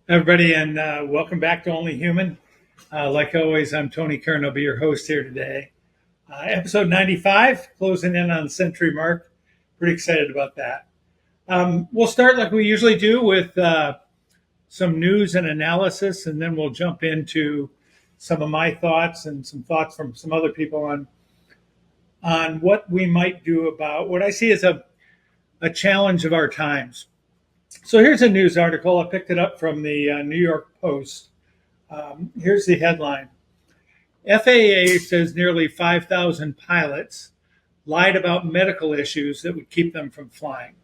Everybody, and welcome back to Only Human. Like always, I'm tonykern. I'll be your host here today. Episode 95, closing in on the century mark. Pretty excited about that. We'll start like we usually do with some news and analysis, and then we'll jump into some of my thoughts and some thoughts from some other people on what we might do about what I see as a challenge of our times. So here's a news article. I picked it up from the New York Post. Here's the headline. FAA says nearly 5,000 pilots lied about medical issues that would keep them from flying.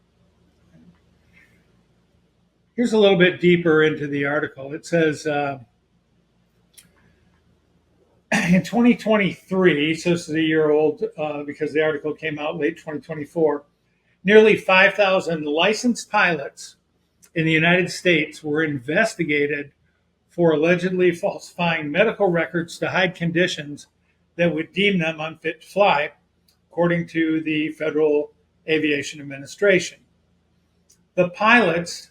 Here's a little bit deeper into the article. It says in 2023, so this is a year old because the article came out late 2024, nearly 5,000 licensed pilots in the United States were investigated for allegedly falsifying medical records to hide conditions that would deem them unfit to fly, according to the Federal Aviation Administration. The pilots,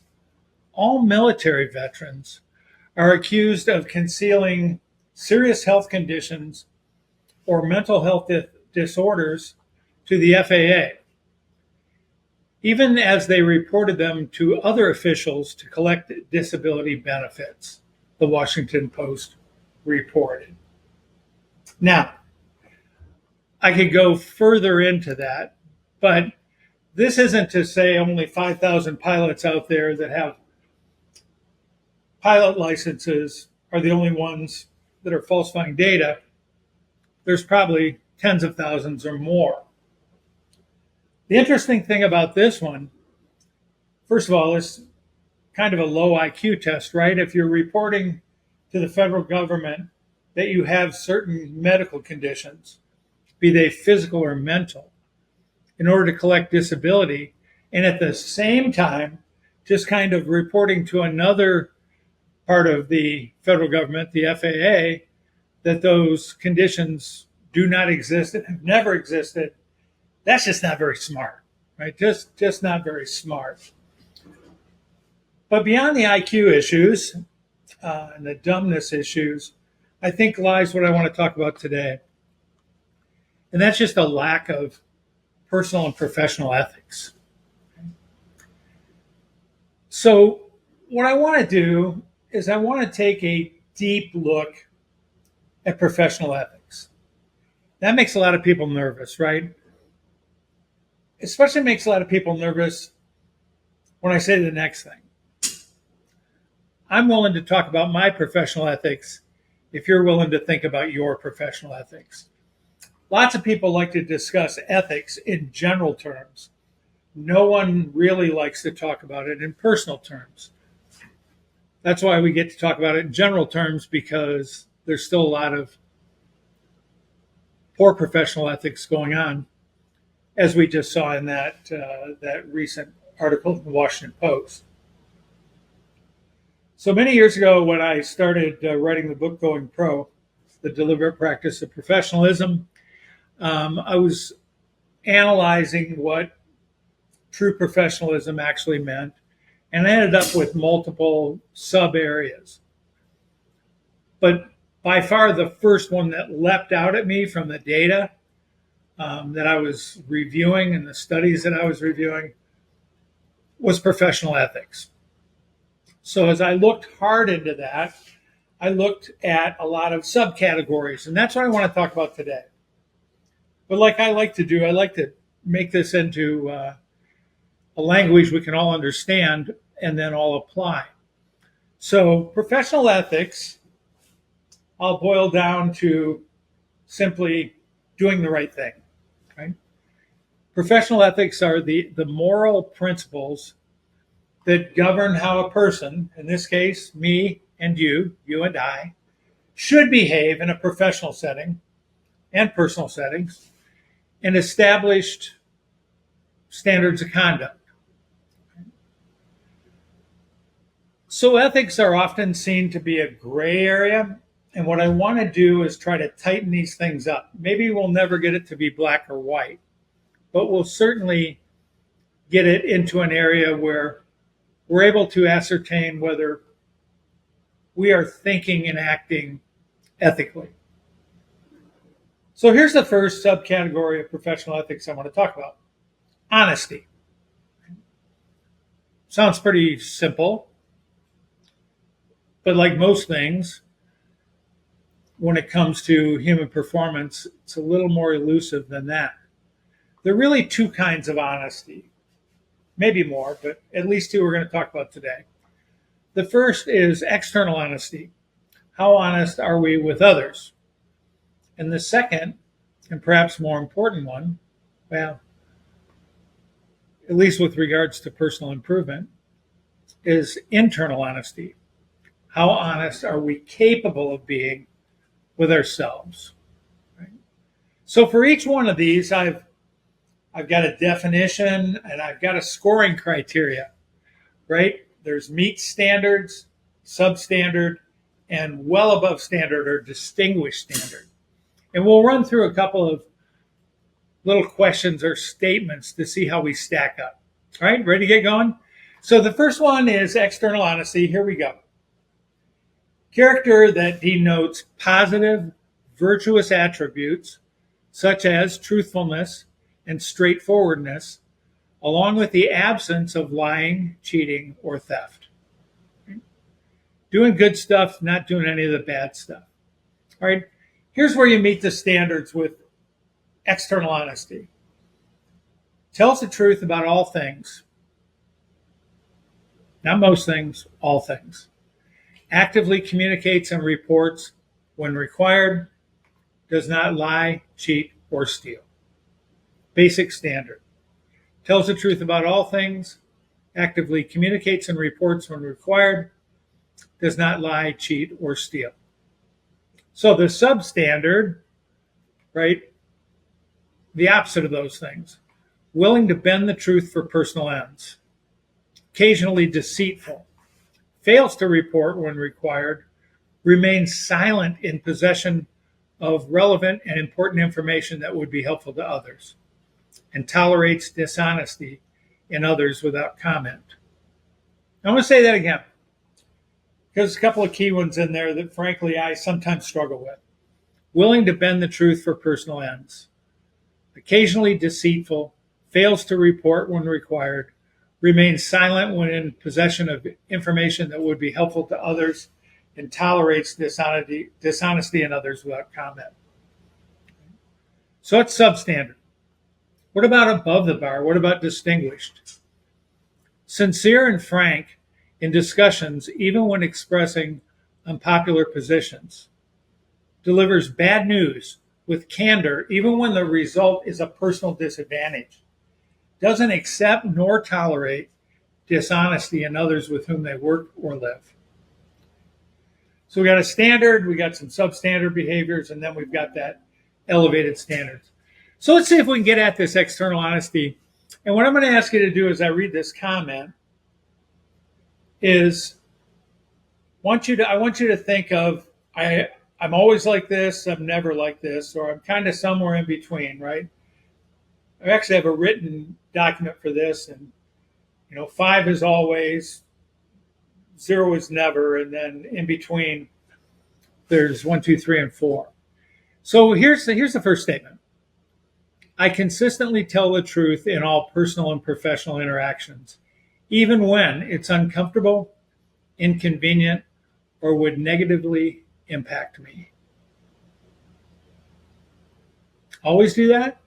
all military veterans, are accused of concealing serious health conditions or mental health disorders to the FAA, even as they reported them to other officials to collect disability benefits, the Washington Post reported. Now, I could go further into that, but this isn't to say only 5,000 pilots out there that have pilot licenses are the only ones that are falsifying data. There's probably tens of thousands or more. The interesting thing about this one, first of all, is kind of a low IQ test, right? If you're reporting to the federal government that you have certain medical conditions, be they physical or mental, in order to collect disability, and at the same time, just kind of reporting to another part of the federal government, the FAA, that those conditions do not exist and have never existed, that's just not very smart, right? Just not very smart. But beyond the IQ issues and the dumbness issues, I think lies what I want to talk about today. And that's just a lack of personal and professional ethics. So what I want to do is I want to take a deep look at professional ethics. That makes a lot of people nervous, right? Especially makes a lot of people nervous when I say the next thing. I'm willing to talk about my professional ethics if you're willing to think about your professional ethics. Lots of people like to discuss ethics in general terms. No one really likes to talk about it in personal terms. That's why we get to talk about it in general terms, because there's still a lot of poor professional ethics going on, as we just saw in that recent article in the Washington Post. So many years ago, when I started writing the book Going Pro, The Deliberate Practice of Professionalism, I was analyzing what true professionalism actually meant, and I ended up with multiple sub areas. But by far the first one that leapt out at me from the data that I was reviewing and the studies that I was reviewing was professional ethics. So as I looked hard into that, I looked at a lot of subcategories, and that's what I want to talk about today. But like I like to do, I like to make this into a language we can all understand and then all apply. So professional ethics, I'll boil down to simply doing the right thing. Right? Professional ethics are the moral principles that govern how a person, in this case, me and you and I, should behave in a professional setting and personal settings, and established standards of conduct. So ethics are often seen to be a gray area, and what I want to do is try to tighten these things up. Maybe we'll never get it to be black or white, but we'll certainly get it into an area where we're able to ascertain whether we are thinking and acting ethically. So here's the first subcategory of professional ethics I want to talk about: honesty. Sounds pretty simple, but like most things, when it comes to human performance, it's a little more elusive than that. There are really two kinds of honesty, maybe more, but at least two we're going to talk about today. The first is external honesty. How honest are we with others? And the second, and perhaps more important one, well, at least with regards to personal improvement, is internal honesty. How honest are we capable of being with ourselves? Right? So for each one of these, I've got a definition and I've got a scoring criteria, right? There's meet standards, substandard, and well above standard or distinguished standard. And we'll run through a couple of little questions or statements to see how we stack up. All right, ready to get going? So the first one is external honesty. Here we go. Character that denotes positive, virtuous attributes such as truthfulness and straightforwardness, along with the absence of lying, cheating, or theft. Doing good stuff, not doing any of the bad stuff. All right, here's where you meet the standards with external honesty. Tells the truth about all things. Not most things, all things. Actively communicates and reports when required. Does not lie, cheat, or steal. Basic standard. Tells the truth about all things. Actively communicates and reports when required. Does not lie, cheat, or steal. So the substandard, right? The opposite of those things. Willing to bend the truth for personal ends. Occasionally deceitful. Fails to report when required. Remains silent in possession of relevant and important information that would be helpful to others. And tolerates dishonesty in others without comment. I want to say that again, because there's a couple of key ones in there that, frankly, I sometimes struggle with. Willing to bend the truth for personal ends. Occasionally deceitful. Fails to report when required. Remains silent when in possession of information that would be helpful to others. And tolerates dishonesty in others without comment. So that's substandard. What about above the bar? What about distinguished? Sincere and frank in discussions, even when expressing unpopular positions. Delivers bad news with candor, even when the result is a personal disadvantage. Doesn't accept nor tolerate dishonesty in others with whom they work or live. So we got a standard, we got some substandard behaviors, and then we've got that elevated standards. So let's see if we can get at this external honesty. And what I'm going to ask you to do as I read this comment is I want you to think of, I'm always like this, I'm never like this, or I'm kind of somewhere in between, right? I actually have a written document for this, and 5 is always, 0 is never, and then in between there's 1, 2, 3, and 4. So here's the first statement. I consistently tell the truth in all personal and professional interactions, even when it's uncomfortable, inconvenient, or would negatively impact me. Always do that?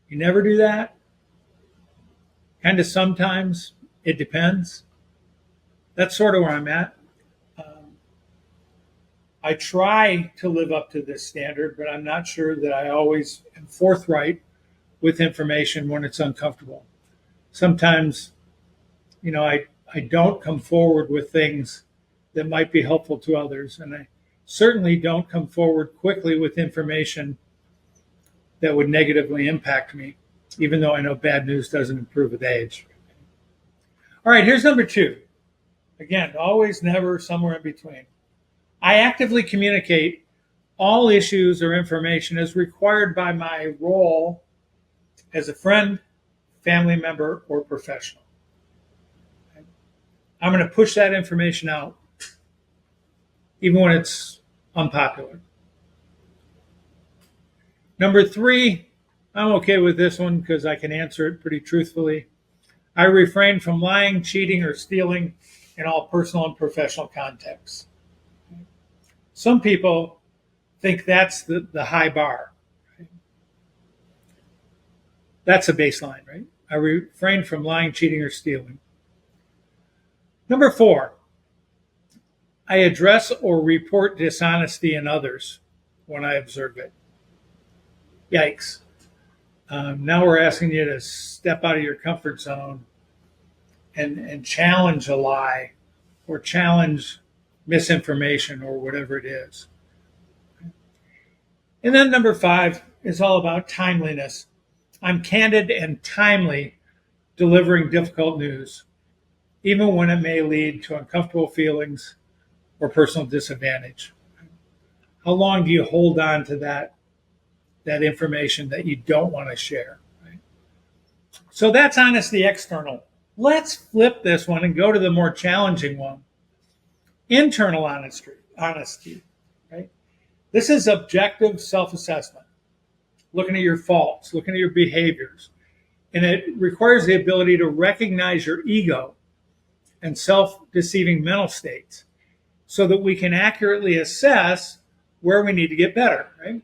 You never do that? Kind of sometimes. It depends. That's sort of where I'm at. I try to live up to this standard, but I'm not sure that I always am forthright with information when it's uncomfortable. Sometimes, I don't come forward with things that might be helpful to others, and I certainly don't come forward quickly with information that would negatively impact me, even though I know bad news doesn't improve with age. All right, here's number 2. Again, always, never, somewhere in between. I actively communicate all issues or information as required by my role as a friend, family member, or professional. I'm going to push that information out even when it's unpopular. Number 3, I'm okay with this one because I can answer it pretty truthfully. I refrain from lying, cheating, or stealing in all personal and professional contexts. Some people think that's the high bar. That's a baseline, right? I refrain from lying, cheating, or stealing. Number 4, I address or report dishonesty in others when I observe it. Yikes. Now we're asking you to step out of your comfort zone and challenge a lie or challenge misinformation or whatever it is. And then number 5 is all about timeliness. I'm candid and timely delivering difficult news, even when it may lead to uncomfortable feelings or personal disadvantage. How long do you hold on to that information that you don't want to share? Right? So that's honesty external. Let's flip this one and go to the more challenging one. Internal honesty, right? This is objective self-assessment, looking at your faults, looking at your behaviors. And it requires the ability to recognize your ego and self-deceiving mental states so that we can accurately assess where we need to get better, right?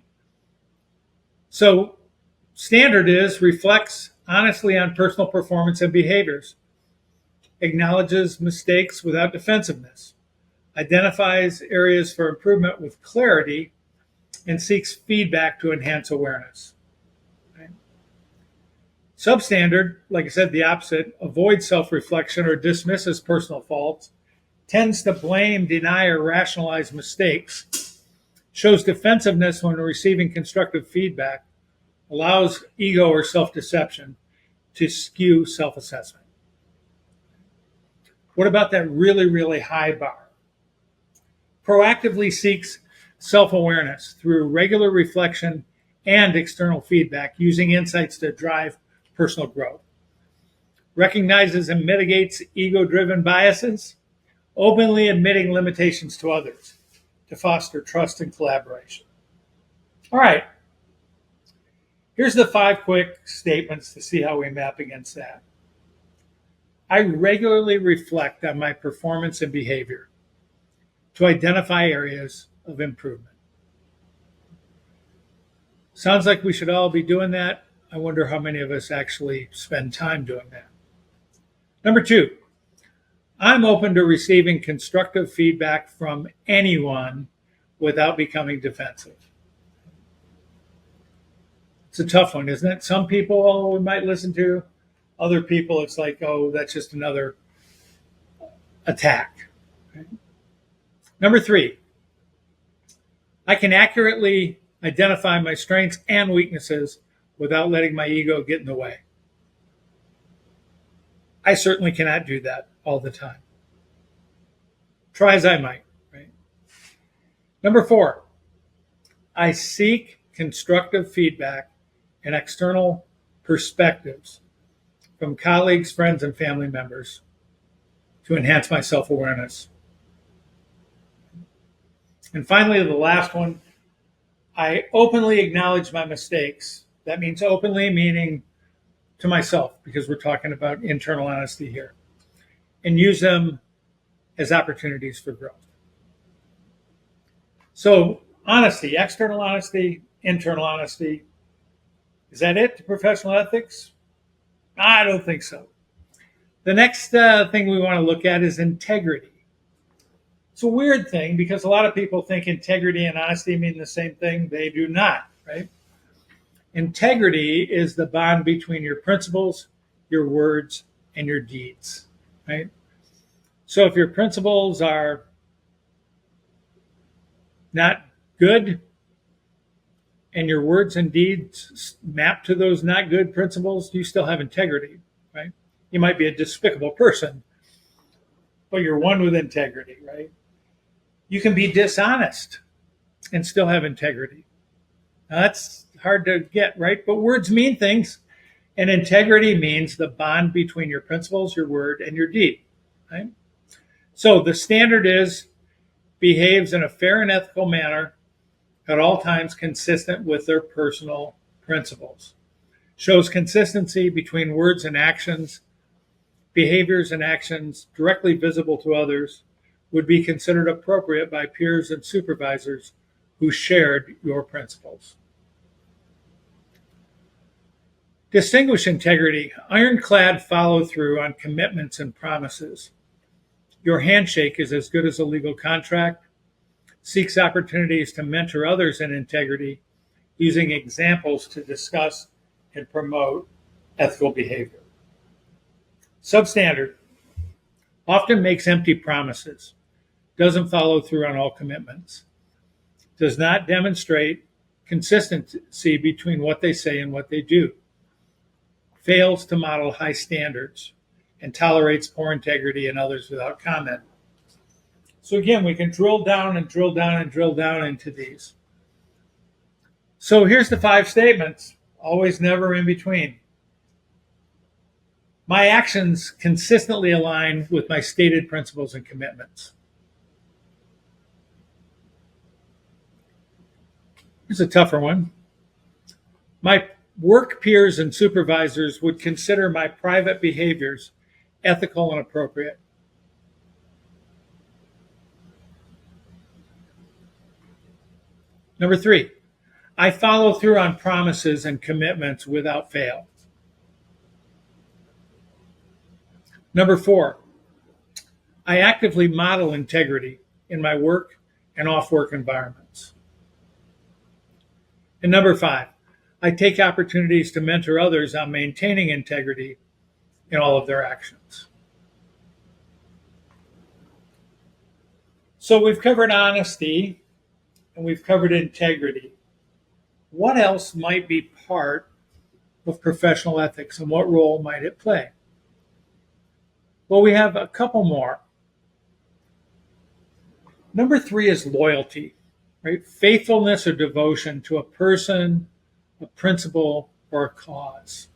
So standard is reflects honestly on personal performance and behaviors, acknowledges mistakes without defensiveness, identifies areas for improvement with clarity, and seeks feedback to enhance awareness. Right? Substandard, like I said, the opposite, avoids self-reflection or dismisses personal faults, tends to blame, deny, or rationalize mistakes, shows defensiveness when receiving constructive feedback, allows ego or self-deception to skew self-assessment. What about that really, really high bar? Proactively seeks self-awareness through regular reflection and external feedback, using insights to drive personal growth. Recognizes and mitigates ego-driven biases, openly admitting limitations to others to foster trust and collaboration. All right. Here's the 5 quick statements to see how we map against that. I regularly reflect on my performance and behavior to identify areas of improvement. Sounds like we should all be doing that. I wonder how many of us actually spend time doing that. Number 2, I'm open to receiving constructive feedback from anyone without becoming defensive. It's a tough one, isn't it? Some people we might listen to. Other people, it's like, oh, that's just another attack. Right? Number 3, I can accurately identify my strengths and weaknesses without letting my ego get in the way. I certainly cannot do that all the time. Try as I might, right? Number 4, I seek constructive feedback and external perspectives from colleagues, friends, and family members to enhance my self-awareness. And finally, the last one, I openly acknowledge my mistakes. That means openly meaning to myself, because we're talking about internal honesty here, and use them as opportunities for growth. So honesty, external honesty, internal honesty. Is that it to professional ethics? I don't think so. The next thing we want to look at is integrity. It's a weird thing because a lot of people think integrity and honesty mean the same thing. They do not, right? Integrity is the bond between your principles, your words, and your deeds, right? So if your principles are not good and your words and deeds map to those not good principles, you still have integrity, right? You might be a despicable person, but you're one with integrity, right? You can be dishonest and still have integrity. Now, that's hard to get, right? But words mean things, and integrity means the bond between your principles, your word, and your deed, right? So the standard is behaves in a fair and ethical manner at all times consistent with their personal principles, shows consistency between words and actions, behaviors and actions directly visible to others, would be considered appropriate by peers and supervisors who shared your principles. Distinguish integrity, ironclad follow through on commitments and promises. Your handshake is as good as a legal contract, seeks opportunities to mentor others in integrity, using examples to discuss and promote ethical behavior. Substandard, often makes empty promises, doesn't follow through on all commitments, does not demonstrate consistency between what they say and what they do, fails to model high standards, and tolerates poor integrity in others without comment. So again, we can drill down and drill down and drill down into these. So here's the 5 statements, always, never, in between. My actions consistently align with my stated principles and commitments. Here's a tougher one. My work peers and supervisors would consider my private behaviors ethical and appropriate. Number 3, I follow through on promises and commitments without fail. Number 4, I actively model integrity in my work and off-work environments. And number 5, I take opportunities to mentor others on maintaining integrity in all of their actions. So we've covered honesty and we've covered integrity. What else might be part of professional ethics and what role might it play? Well, we have a couple more. Number 3 is loyalty, right? Faithfulness or devotion to a person, a principle, or a cause.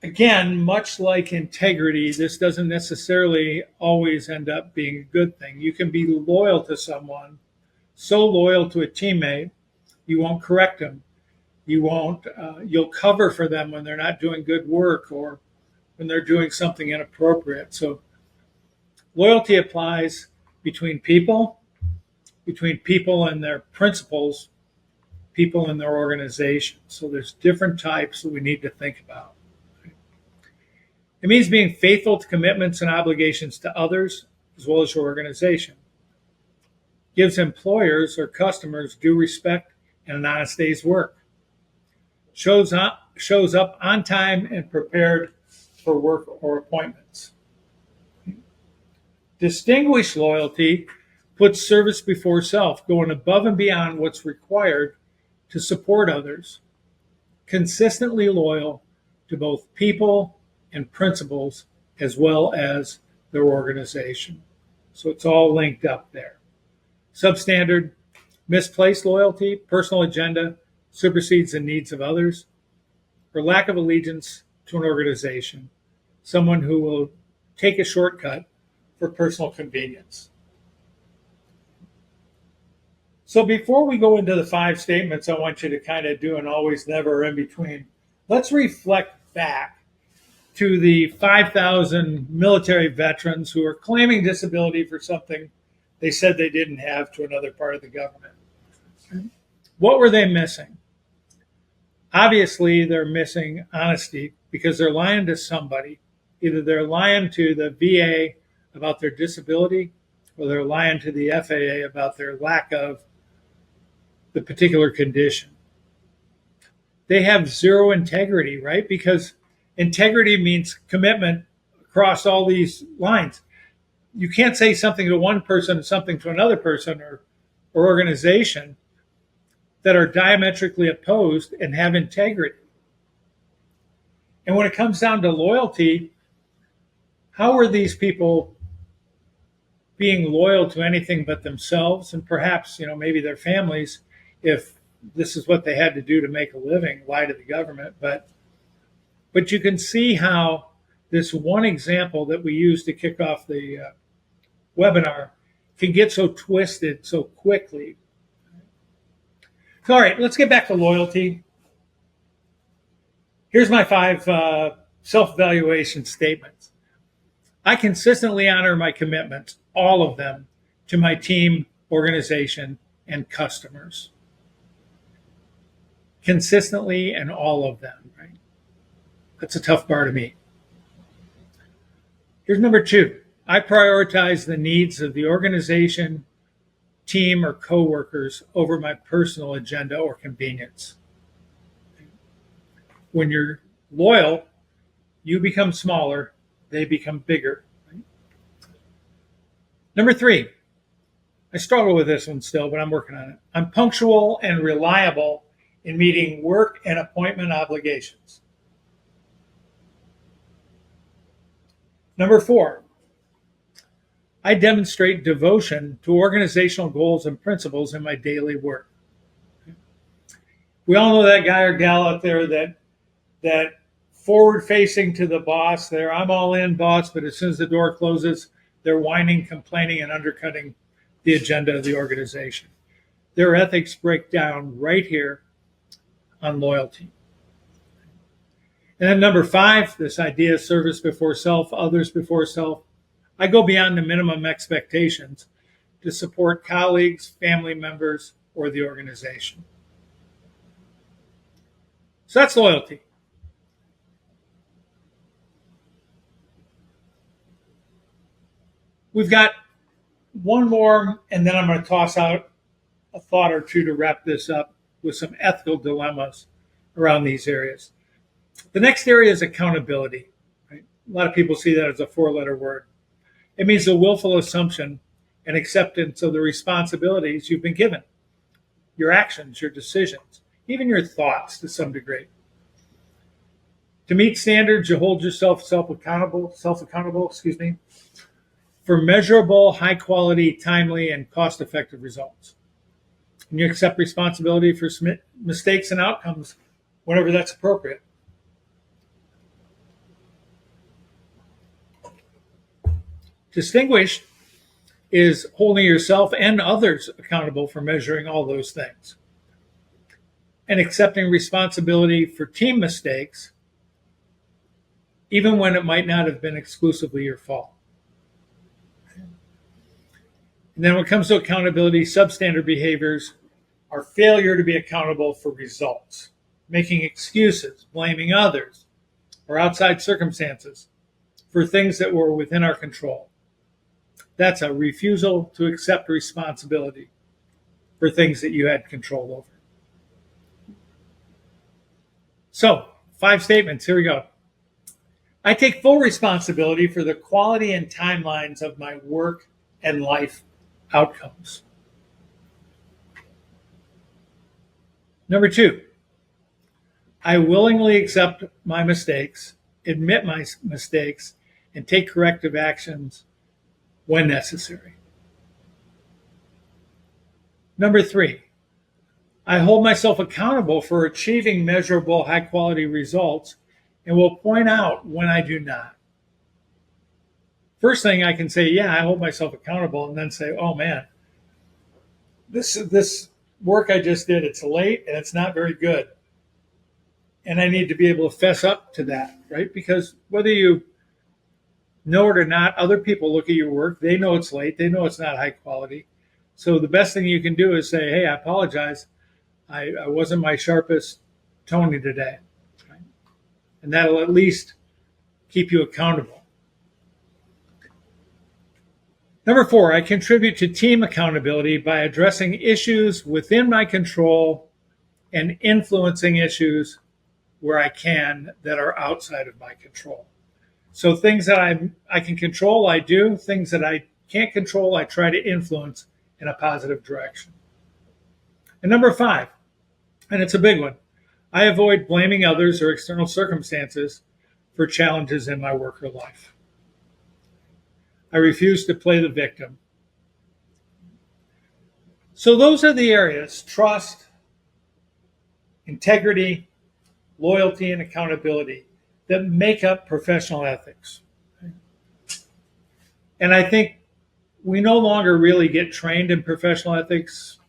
Again, much like integrity, this doesn't necessarily always end up being a good thing. You can be loyal to someone, so loyal to a teammate, you won't correct them. You'll cover for them when they're not doing good work or when they're doing something inappropriate. So loyalty applies between people and their principles, people and their organization. So there's different types that we need to think about. It means being faithful to commitments and obligations to others as well as your organization. Gives employers or customers due respect and an honest day's work. Shows up on time and prepared for work or appointments. Distinguished loyalty puts service before self, going above and beyond what's required to support others. Consistently loyal to both people and principles as well as their organization. So it's all linked up there. Substandard, misplaced loyalty, personal agenda supersedes the needs of others, or lack of allegiance to an organization, someone who will take a shortcut for personal convenience. So before we go into the 5 statements, I want you to kind of do an always, never, in between. Let's reflect back to the 5,000 military veterans who are claiming disability for something they said they didn't have to another part of the government. What were they missing? Obviously, they're missing honesty because they're lying to somebody. Either they're lying to the VA about their disability or they're lying to the FAA about their lack of the particular condition. They have zero integrity, right? Because integrity means commitment across all these lines. You can't say something to one person and something to another person or organization that are diametrically opposed and have integrity. And when it comes down to loyalty, how are these people being loyal to anything but themselves and perhaps, maybe their families, if this is what they had to do to make a living, lie to the government. But you can see how this one example that we used to kick off the webinar can get so twisted so quickly. So, all right, let's get back to loyalty. Here's my 5 self-evaluation statements. I consistently honor my commitments, all of them, to my team, organization, and customers. Consistently and all of them, right? That's a tough bar to meet. Here's number 2. I prioritize the needs of the organization, team, or coworkers over my personal agenda or convenience. When you're loyal, you become smaller, they become bigger. Right? Number 3, I struggle with this one still, but I'm working on it. I'm punctual and reliable in meeting work and appointment obligations. Number 4, I demonstrate devotion to organizational goals and principles in my daily work. We all know that guy or gal out there that forward-facing to the boss there, I'm all in, boss, but as soon as the door closes, they're whining, complaining, and undercutting the agenda of the organization. Their ethics break down right here on loyalty. And then number 5, this idea of service before self, others before self. I go beyond the minimum expectations to support colleagues, family members, or the organization. So that's loyalty. We've got one more, and then I'm going to toss out a thought or two to wrap this up with some ethical dilemmas around these areas. The next area is accountability. Right? A lot of people see that as a 4-letter word. It means the willful assumption and acceptance of the responsibilities you've been given, your actions, your decisions, even your thoughts to some degree. To meet standards, you hold yourself self-accountable, for measurable, high-quality, timely, and cost-effective results. And you accept responsibility for mistakes and outcomes whenever that's appropriate. Distinguished is holding yourself and others accountable for measuring all those things. And accepting responsibility for team mistakes, even when it might not have been exclusively your fault. And then when it comes to accountability, substandard behaviors are failure to be accountable for results, making excuses, blaming others, or outside circumstances for things that were within our control. That's a refusal to accept responsibility for things that you had control over. So, 5 statements. Here we go. I take full responsibility for the quality and timelines of my work and life outcomes. Number 2, I willingly accept my mistakes, admit my mistakes, and take corrective actions when necessary. Number 3, I hold myself accountable for achieving measurable high-quality results and will point out when I do not. First thing I can say, yeah, I hold myself accountable, and then say, oh man, this work I just did, it's late and it's not very good. And I need to be able to fess up to that, right? Because whether you know it or not, other people look at your work, they know it's late, they know it's not high quality. So the best thing you can do is say, hey, I apologize. I wasn't my sharpest Tony today. Right? And that'll at least keep you accountable. Number 4, I contribute to team accountability by addressing issues within my control and influencing issues where I can that are outside of my control. So things that I can control, I do. Things that I can't control, I try to influence in a positive direction. And number 5, and it's a big one, I avoid blaming others or external circumstances for challenges in my work or life. I refuse to play the victim. So those are the areas: trust, integrity, loyalty, and accountability that make up professional ethics. And I think we no longer really get trained in professional ethics.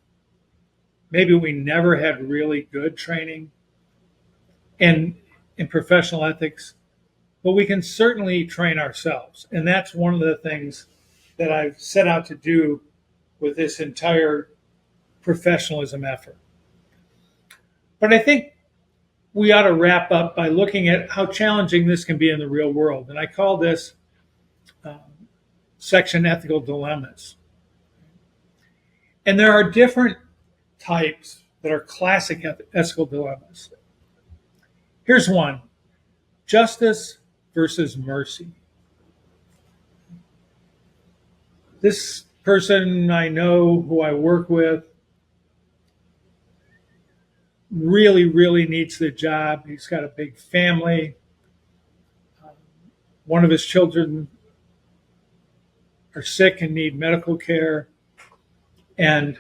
Maybe we never had really good training in professional ethics, but we can certainly train ourselves. And that's one of the things that I've set out to do with this entire professionalism effort. But I think we ought to wrap up by looking at how challenging this can be in the real world. And I call this section ethical dilemmas. And there are different types that are classic ethical dilemmas. Here's one: justice versus mercy. This person I know who I work with really, really needs the job. He's got a big family. One of his children are sick and need medical care. And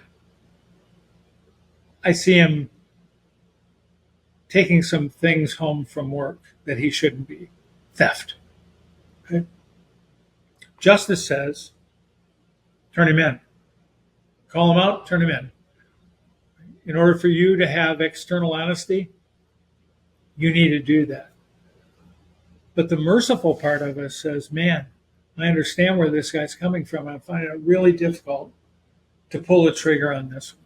I see him taking some things home from work that he shouldn't be. Theft. Okay? Justice says, turn him in. Call him out, turn him in. In order for you to have external honesty, you need to do that. But the merciful part of us says, man, I understand where this guy's coming from. I'm finding it really difficult to pull the trigger on this one.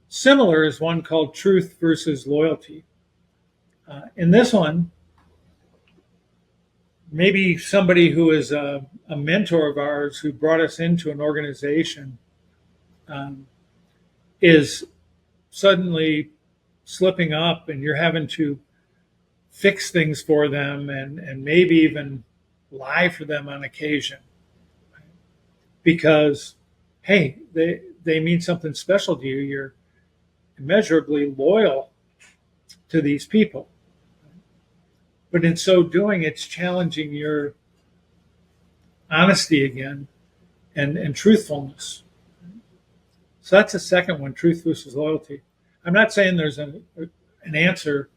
Similar is one called truth versus loyalty. In this one, maybe somebody who is a mentor of ours who brought us into an organization is suddenly slipping up, and you're having to fix things for them and maybe even lie for them on occasion. Because, hey, they mean something special to you. You're immeasurably loyal to these people. But in so doing, it's challenging your honesty again and truthfulness. So that's the second one, truth versus loyalty. I'm not saying there's an answer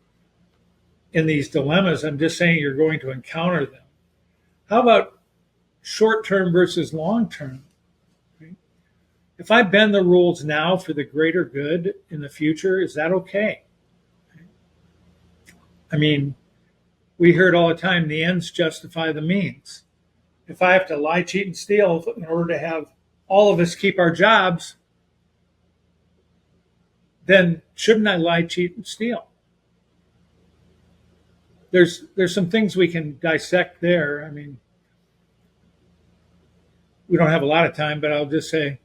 in these dilemmas. I'm just saying you're going to encounter them. How about short-term versus long-term? Right? If I bend the rules now for the greater good in the future, is that okay? I mean, we hear it all the time, the ends justify the means. If I have to lie, cheat, and steal in order to have all of us keep our jobs, then shouldn't I lie, cheat, and steal? There's some things we can dissect there. I mean, we don't have a lot of time, but I'll just say,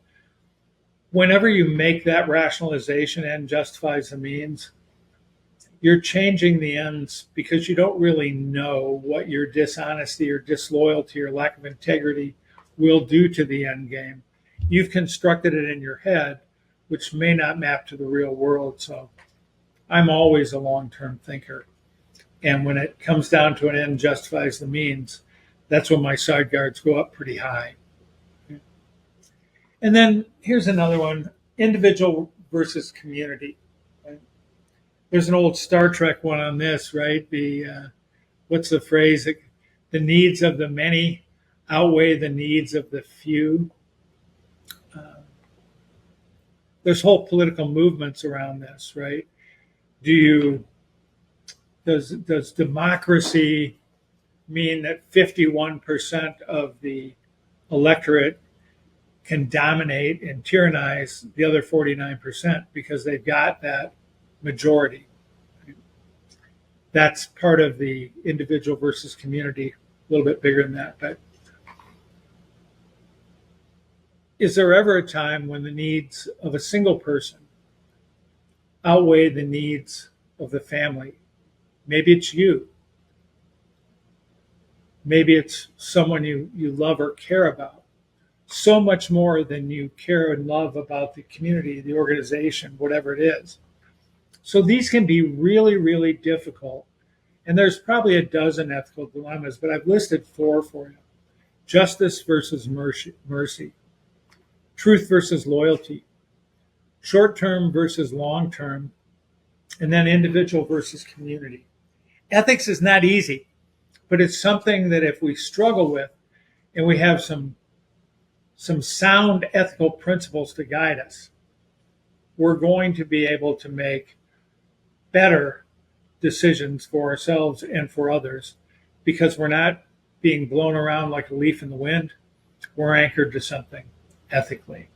whenever you make that rationalization, end justifies the means, you're changing the ends because you don't really know what your dishonesty or disloyalty or lack of integrity will do to the end game. You've constructed it in your head, which may not map to the real world. So I'm always a long-term thinker. And when it comes down to an end justifies the means, that's when my side guards go up pretty high. And then here's another one, individual versus community. Right? There's an old Star Trek one on this, right? What's the phrase? The needs of the many outweigh the needs of the few. There's whole political movements around this, right? Does democracy mean that 51% of the electorate can dominate and tyrannize the other 49% because they've got that majority? That's part of the individual versus community, a little bit bigger than that. But is there ever a time when the needs of a single person outweigh the needs of the family? Maybe it's you. Maybe it's someone you love or care about so much more than you care and love about the community, the organization, whatever it is. So these can be really, really difficult. And there's probably a dozen ethical dilemmas, but I've listed 4 for you. Justice versus mercy. Truth versus loyalty. Short-term versus long-term. And then individual versus community. Ethics is not easy. but it's something that if we struggle with and we have some sound ethical principles to guide us, we're going to be able to make better decisions for ourselves and for others because we're not being blown around like a leaf in the wind. We're anchored to something ethically.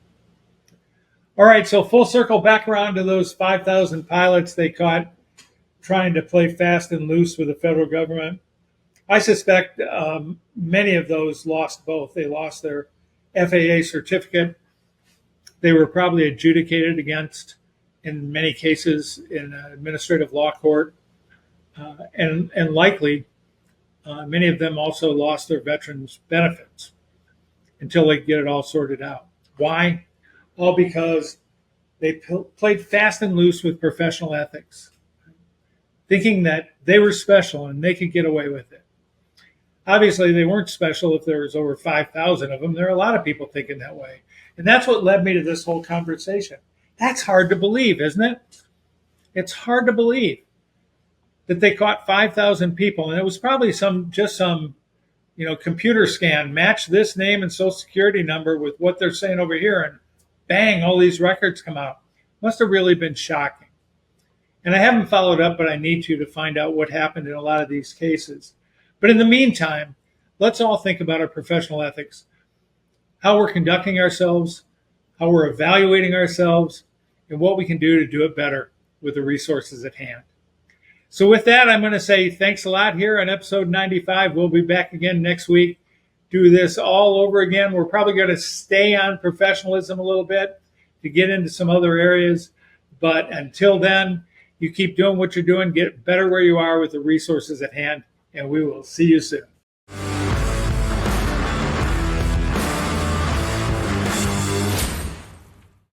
All right, so full circle back around to those 5,000 pilots they caught trying to play fast and loose with the federal government. I suspect many of those lost both. They lost their FAA certificate. They were probably adjudicated against, in many cases, in an administrative law court. And likely, many of them also lost their veterans' benefits until they get it all sorted out. Why? All because they played fast and loose with professional ethics, thinking that they were special and they could get away with it. Obviously, they weren't special if there was over 5,000 of them. There are a lot of people thinking that way. And that's what led me to this whole conversation. That's hard to believe, isn't it? It's hard to believe that they caught 5,000 people. And it was probably some computer scan, match this name and social security number with what they're saying over here, and bang, all these records come out. Must have really been shocking. And I haven't followed up, but I need to find out what happened in a lot of these cases. But in the meantime, let's all think about our professional ethics, how we're conducting ourselves, how we're evaluating ourselves, and what we can do to do it better with the resources at hand. So with that, I'm going to say thanks a lot here on episode 95. We'll be back again next week. Do this all over again. We're probably going to stay on professionalism a little bit to get into some other areas. But until then, you keep doing what you're doing. Get better where you are with the resources at hand. And we will see you soon.